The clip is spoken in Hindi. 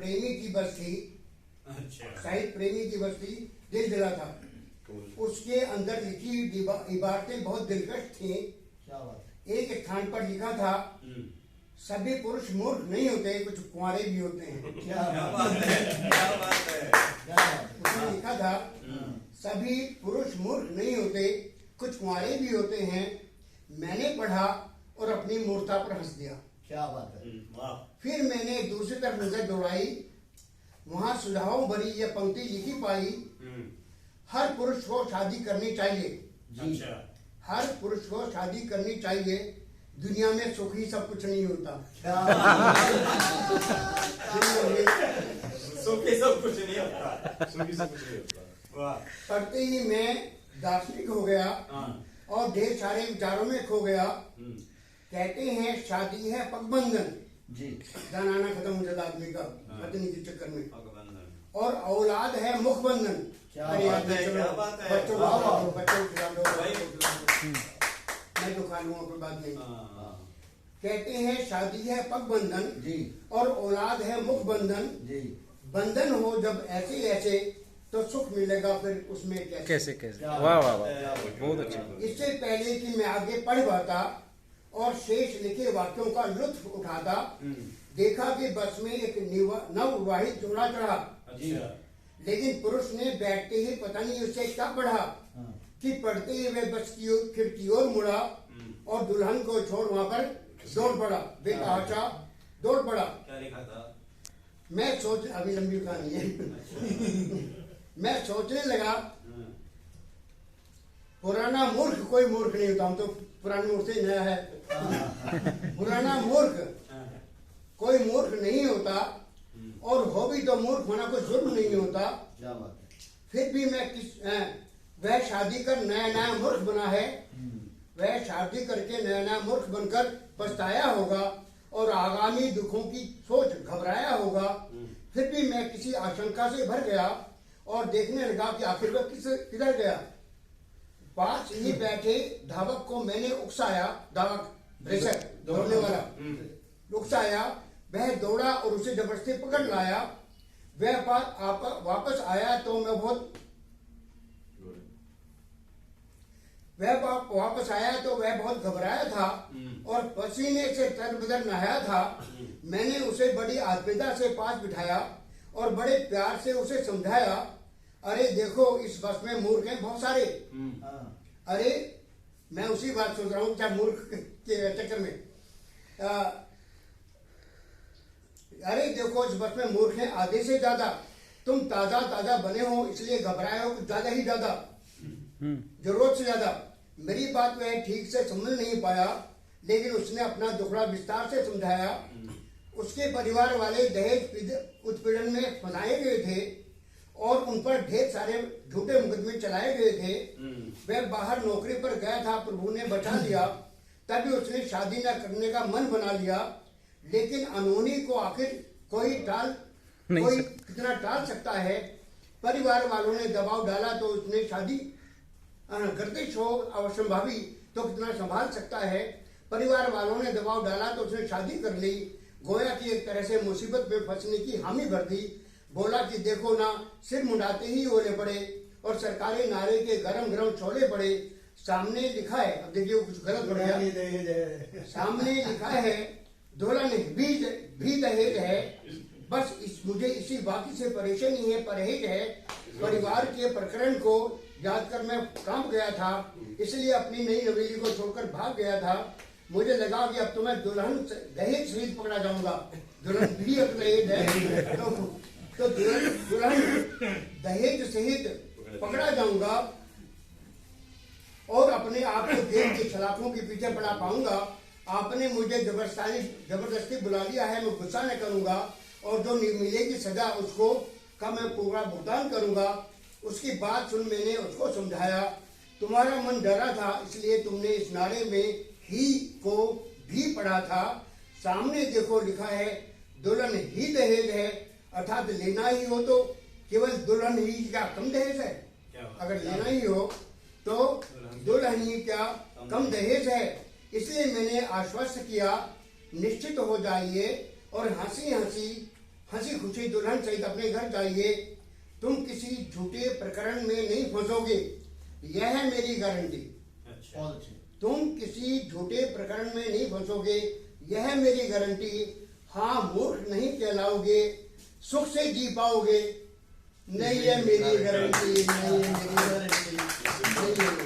प्रेमी की बस्ती, अच्छा, शहीद प्रेमी की बस्ती दिल दिला था। उसके अंदर लिखी इबारतें बहुत दिलकश थी। क्या बात एक स्थान पर लिखा था, सभी पुरुष मूर्ख नहीं होते, कुछ कुंवारे भी होते हैं। है, क्या क्या बात बात है, क्या बात है। क्या बात है। उसने लिखा था, सभी पुरुष मूर्ख नहीं होते, कुछ कुंवारे भी होते हैं। मैंने पढ़ा और अपनी मूर्खता पर हंस दिया। क्या बात है। वाह, फिर मैंने दूसरी तरफ नजर दौड़ाई, वहां सुझावों भरी यह पंक्ति लिखी पाई, हर पुरुष को शादी करनी चाहिए। जी। अच्छा, हर पुरुष को शादी करनी चाहिए, दुनिया में सुख ही सब कुछ नहीं होता। क्या बात दुनिया में सुखी सब कुछ नहीं होता, सुखी सब कुछ नहीं होता। वाह, पढ़ते ही मैं दार्शनिक हो गया हाँ, और ढेर सारे विचारों में खो गया। कहते हैं शादी है पगबंधन, जी। जनाना खत्म हो जाता आदमी का पत्नी के चक्कर में, भगवंदन, और औलाद है मुखबंधन। क्या अरे यार, बात है, चलो, क्या बात है। बच्चों को वाह, खिला वाह। दो, बच्चों को खिला दो। भाई, मैं तो खा लूंगा, कोई बात नहीं। हाँ, कहते हैं शादी है पगबंधन जी। और औलाद है मुखबंधन। जी। बंधन हो जब ऐसे ऐसे तो सुख मिलेगा फिर उसमें कैसे। कैसे कैसे, क्या वाह वाह बात है। वाह, बहुत अच्छी। इससे पहले कि मैं आगे पढ़ पाता और शेष लिखे वाक्यों का लुत्फ उठाता, देखा कि बस में एक नवविवाहित जोड़ा चढ़ा। अच्छा, लेकिन पुरुष ने बैठते ही पता नहीं उससे क्या पढ़ा हाँ। कि पढ़ते ही वह बस की खिड़की ओर मुड़ा और दुल्हन को छोड़ वहां पर दौड़ पड़ा। बेतहाशा दौड़ पड़ा। क्या लिखा था? मैं सोच, अभी लंबी कहानी है। मैं सोचने लगा, पुराना मूर्ख कोई मूर्ख नहीं होता, हम तो पुराने मूर्ख से नया है। पुराना मूर्ख कोई मूर्ख नहीं होता, और हो भी तो मूर्ख होना कोई जुर्म नहीं होता। क्या बात है। फिर भी मैं वह शादी कर नया नया मूर्ख बना है, वह शादी करके नया नया मूर्ख बनकर पछताया होगा और आगामी दुखों की सोच घबराया होगा। फिर भी मैं किसी आशंका से भर गया और देखने लगा कि आखिर वह किधर गया। पास ही बैठे धावक को मैंने उकसाया, धावक रेसर दौड़ने वाला, उकसाया। वह दौड़ा और उसे जबरदस्ती पकड़ लाया। वह वापस आया तो मैं वह बहुत घबराया था और पसीने से तरबदर नहाया था। मैंने उसे बड़ी आत्मीयता से पास बिठाया और बड़े प्यार से उसे समझाया, अरे देखो इस बस में मूर्ख हैं बहुत सारे। हाँ। अरे मैं उसी बात सोच रहा हूँ क्या मूर्ख के चक्कर में। अरे देखो इस बस में मूर्ख हैं आधे से ज्यादा। तुम ताजा ताजा बने हो इसलिए घबराए हो, कुछ ज्यादा ही ज्यादा, जरूरत से ज्यादा। मेरी बात वह ठीक से समझ नहीं पाया, लेकिन उसने अपना दुखड़ा विस्तार से समझाया। उसके परिवार वाले दहेज उत्पीड़न में फंसाए गए थे और उन पर ढेर सारे झूठे मुकदमे चलाए गए थे। वह बाहर नौकरी पर गया था, प्रभु ने बचा लिया। तभी उसने शादी न करने का मन बना लिया। लेकिन अनहोनी को आखिर कोई कितना टाल सकता है। परिवार वालों ने दबाव डाला तो उसने शादी गर्दिश हो अवसंभावी तो कितना संभाल सकता है। परिवार वालों ने दबाव डाला तो उसने शादी कर ली। गोया की एक तरह से मुसीबत में फंसने की हामी भर दी। बोला कि देखो ना, सिर मुंडाते ही ओले पड़े और सरकारी नारे के गरम गरम छोले पड़े। सामने लिखा है, अब देखिए कुछ गलत बढ़ गया। सामने लिखा है दुल्हन भी दहेज है। बस मुझे इसी बाकी से परेशानी है, परहेज है। परिवार के प्रकरण को याद कर मैं कांप गया था, इसलिए अपनी नई नवेली को छोड़कर भाग गया था। मुझे लगा कि अब तो मैं दुल्हन दहेज सहित पकड़ा जाऊंगा। दुल्हन भी दहेज है तो दुल्हन दहेज सहित पकड़ा जाऊंगा और अपने आप को देश के सलाखों के पीछे पड़ा पाऊंगा। आपने मुझे जबरदस्ती बुला लिया है, मैं गुस्सा न करूंगा और जो मिलेगी सजा उसको का मैं पूरा भुगतान करूंगा। उसकी बात सुन मैंने उसको समझाया, तुम्हारा मन डरा था इसलिए तुमने इस नारे में ही को भी पढ़ा था। सामने देखो लिखा है दुल्हन ही दहेज है, अर्थात लेना ही हो तो केवल दुल्हन ही क्या कम दहेज है? अगर लेना ही हो तो दुल्हन ही क्या कम दहेज है? इसलिए मैंने आश्वस्त किया निश्चित हो जाइए और हंसी हंसी हंसी खुशी दुल्हन सहित अपने घर जाइए। तुम किसी झूठे प्रकरण में नहीं फंसोगे, यह है मेरी गारंटी। अच्छा। बहुत अच्छे। तुम किसी झूठे प्रकरण में नहीं फंसोगे, यह है मेरी गारंटी। हाँ, मूर्ख नहीं कहलाओगे, सुख से जी पाओगे, नहीं है मेरी गारंटी, नहीं है मेरी गारंटी, नहीं है